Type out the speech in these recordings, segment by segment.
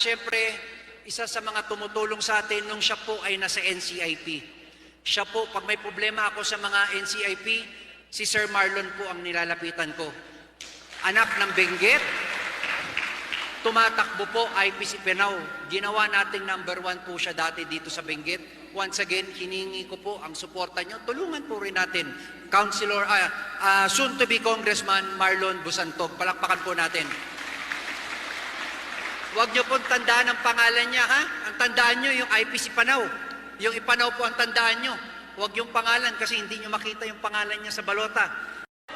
Siyempre, isa sa mga tumutulong sa atin nung siya po ay nasa NCIP. Siya po, pag may problema ako sa mga NCIP, si Sir Marlon po ang nilalapitan ko. Anak ng Benguet, tumatakbo po IPC Penao. Ginawa nating number 1 po siya dati dito sa Benguet. Once again, hiningi ko po ang suporta nyo. Tulungan po rin natin, Councilor, soon to be Congressman Marlon Busantog. Palakpakan po natin. Huwag nyo pong tandaan ang pangalan niya, ha? Ang tandaan nyo yung IPC Panao. Yung Ipanao po ang tandaan nyo. Huwag yung pangalan kasi hindi nyo makita yung pangalan niya sa balota.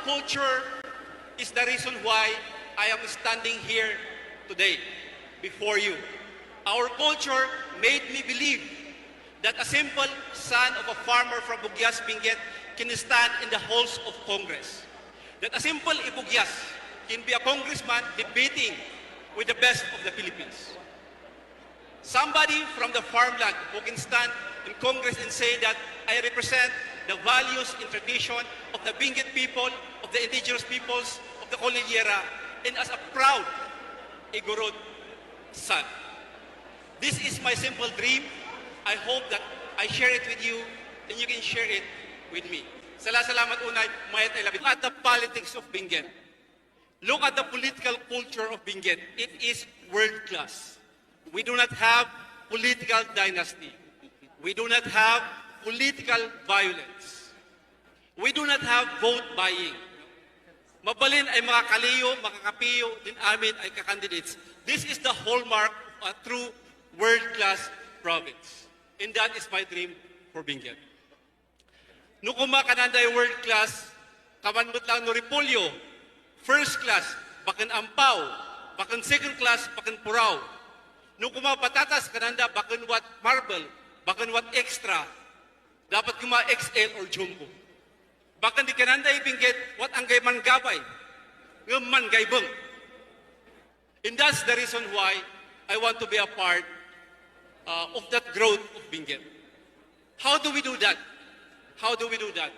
Culture is the reason why I am standing here today before you. Our culture made me believe that a simple son of a farmer from Bugyas, Benguet can stand in the halls of Congress. That a simple Ibugyas can be a congressman debating with the best of the Philippines. Somebody from the farmland who can stand in Congress and say that I represent the values and tradition of the Benguet people, of the indigenous peoples of the Cordillera, and as a proud Igorot son. This is my simple dream. I hope that I share it with you and you can share it with me. Salamat unay, mayat ay labit. Look at the politics of Benguet. Look at the political culture of Benguet. It is world class. We do not have political dynasty. We do not have political violence. We do not have vote buying. Mabalin ay mga kaliyo, makakapiyo din amin ay kakandidates. This is the hallmark of a true world-class province. And that is my dream for Benguet. Nung kumakananda ay world-class, kamanmot lang no Repolyo, first class, bakan Ampaw, bakan second class, bakan Purao. Nung kumapatatas, kananda, bakan what marble, bakan what extra, dapat kuma XL or jumbo. Bakan di kananda Benguet, what anggay man gabay, man gaybeng. And that's the reason why I want to be a part of that growth of Benguet. How do we do that? How do we do that?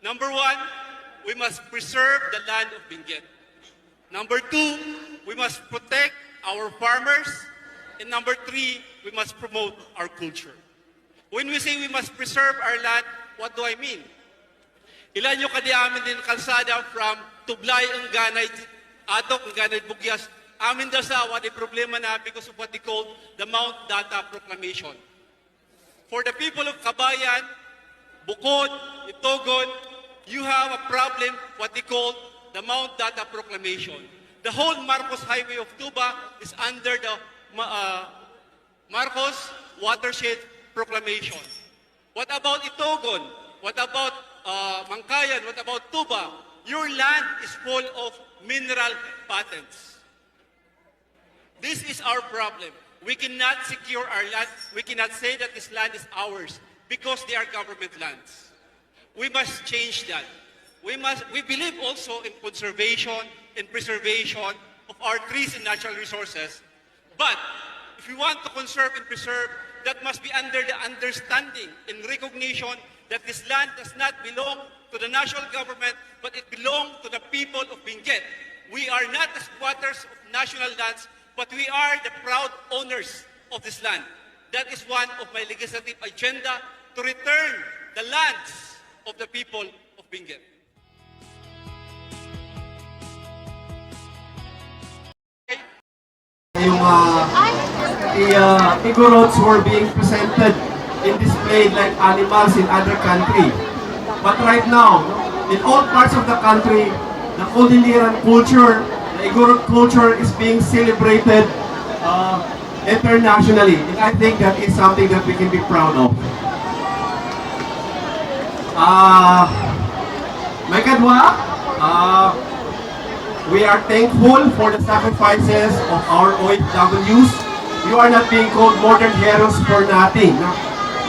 Number 1, we must preserve the land of Benguet. Number 2, we must protect our farmers. And number 3, we must promote our culture. When we say we must preserve our land, what do I mean? Ilan yung kadiamin din kalsada from Tublay ang Ganay, Atok ang Ganay Bugyas, amin daw sa what the problema na because of what they call the Mount Data Proclamation. For the people of Kabayan, Bukod, Itogon, you have a problem what they call the Mount Data Proclamation. The whole Marcos Highway of Tuba is under the Marcos Watershed Proclamation. What about Itogon? What about Mangkayan? What about Tuba? Your land is full of mineral patents. This is our problem. We cannot secure our land. We cannot say that this land is ours because they are government lands. We must change that. We believe also in conservation and preservation of our trees and natural resources. But if we want to conserve and preserve, that must be under the understanding and recognition that this land does not belong to the national government, but it belongs to the people of Benguet. We are not the squatters of national lands, but we are the proud owners of this land. That is one of my legislative agenda, to return the lands of the people of Benguet. Yung Igorots were being presented and displayed like animals in other country. But right now, in all parts of the country, the Cordilleran culture, the Igorot culture is being celebrated internationally. And I think that is something that we can be proud of. May kadwa, we are thankful for the sacrifices of our OFWs. You are not being called modern heroes for nothing.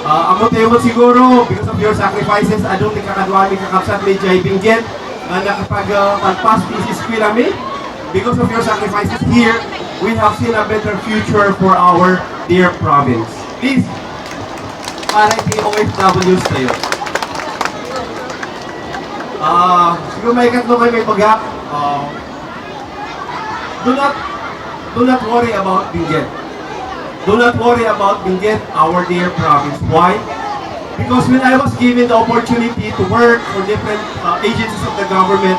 Amo tayo siguro, because of your sacrifices, adong kakadwami kakapsat may Jai Benguet, nakapagpagpas thesis kwilami. Because of your sacrifices here, we have seen a better future for our dear province. Please, para kay OFWs tayo. Siguro may katlo kayo may pagak. Do not worry about Benguet. do not worry about Benguet, our dear province. Why? Because when I was given the opportunity to work for different agencies of the government,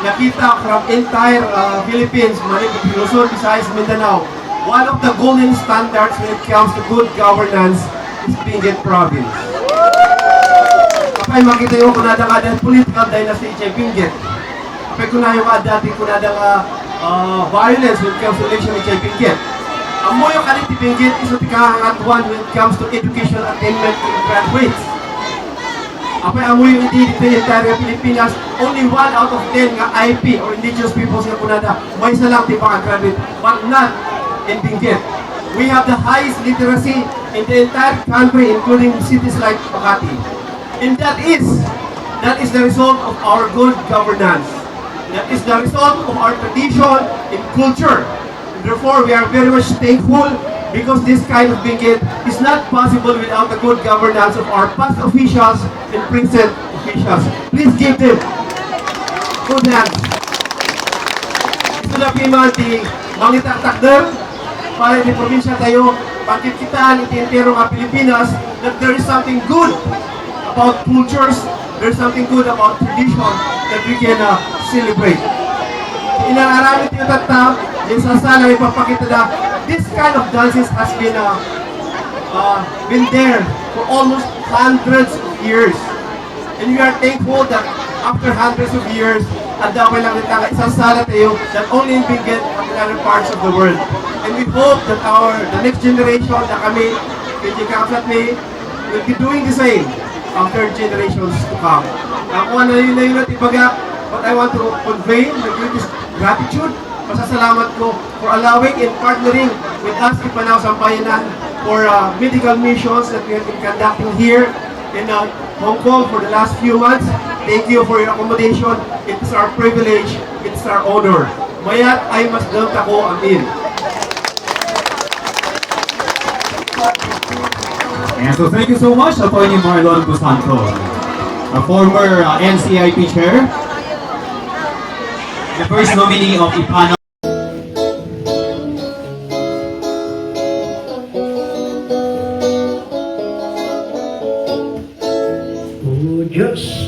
nakita from entire Philippines, Manila, Luzon, Visayas, Mindanao, one of the golden standards when it comes to good governance is Benguet province. Kapag makita yung kunada nga dahil political dynasty sa Benguet, kapag kunayo nga dati kunada nga violence when it comes to election sa Benguet, ang mo yung kalit Benguet is at one when it comes to education attainment and graduates. Apay amoy yung entire Pilipinas, only 1 out of 10 nga IP or indigenous peoples nga kunada, may isa lang di pa graduate, but not in Benguet. We have the highest literacy in the entire country, including cities like Makati. And that is the result of our good governance. That is the result of our tradition and culture. Therefore, we are very much thankful because this kind of Benguet is not possible without the good governance of our past officials and present officials. Please give them good hands. Ito na pimanti, mangitak-takder, para di probinsya tayo, pagkikitaan itintero nga Pilipinas, that there is something good about cultures, there is something good about tradition that we can celebrate. Inararamit yung tatam, yung sasala ipapakita na this kind of dances has been there for almost hundreds of years. And we are thankful that after hundreds of years, ang dapat lang nila isasala tayo that only in Benguet and in other parts of the world. And we hope that the next generation na kami, KJ Kapsat May, will be doing the same after generations to come. Ako na yun at ibaga, what I want to convey, my greatest gratitude, pasasalamat ko for allowing and partnering with us Ipanaw Sampayanan for medical missions that we have been conducting here in Hong Kong for the last few months. Thank you for your accommodation. It is our privilege. It is our honor. Mayat ay mas dapat ako amin. And so thank you so much, Atty. Marlon Busanto, a former NCIP chair, the first nominee of Ipanaw. Oh Diyos,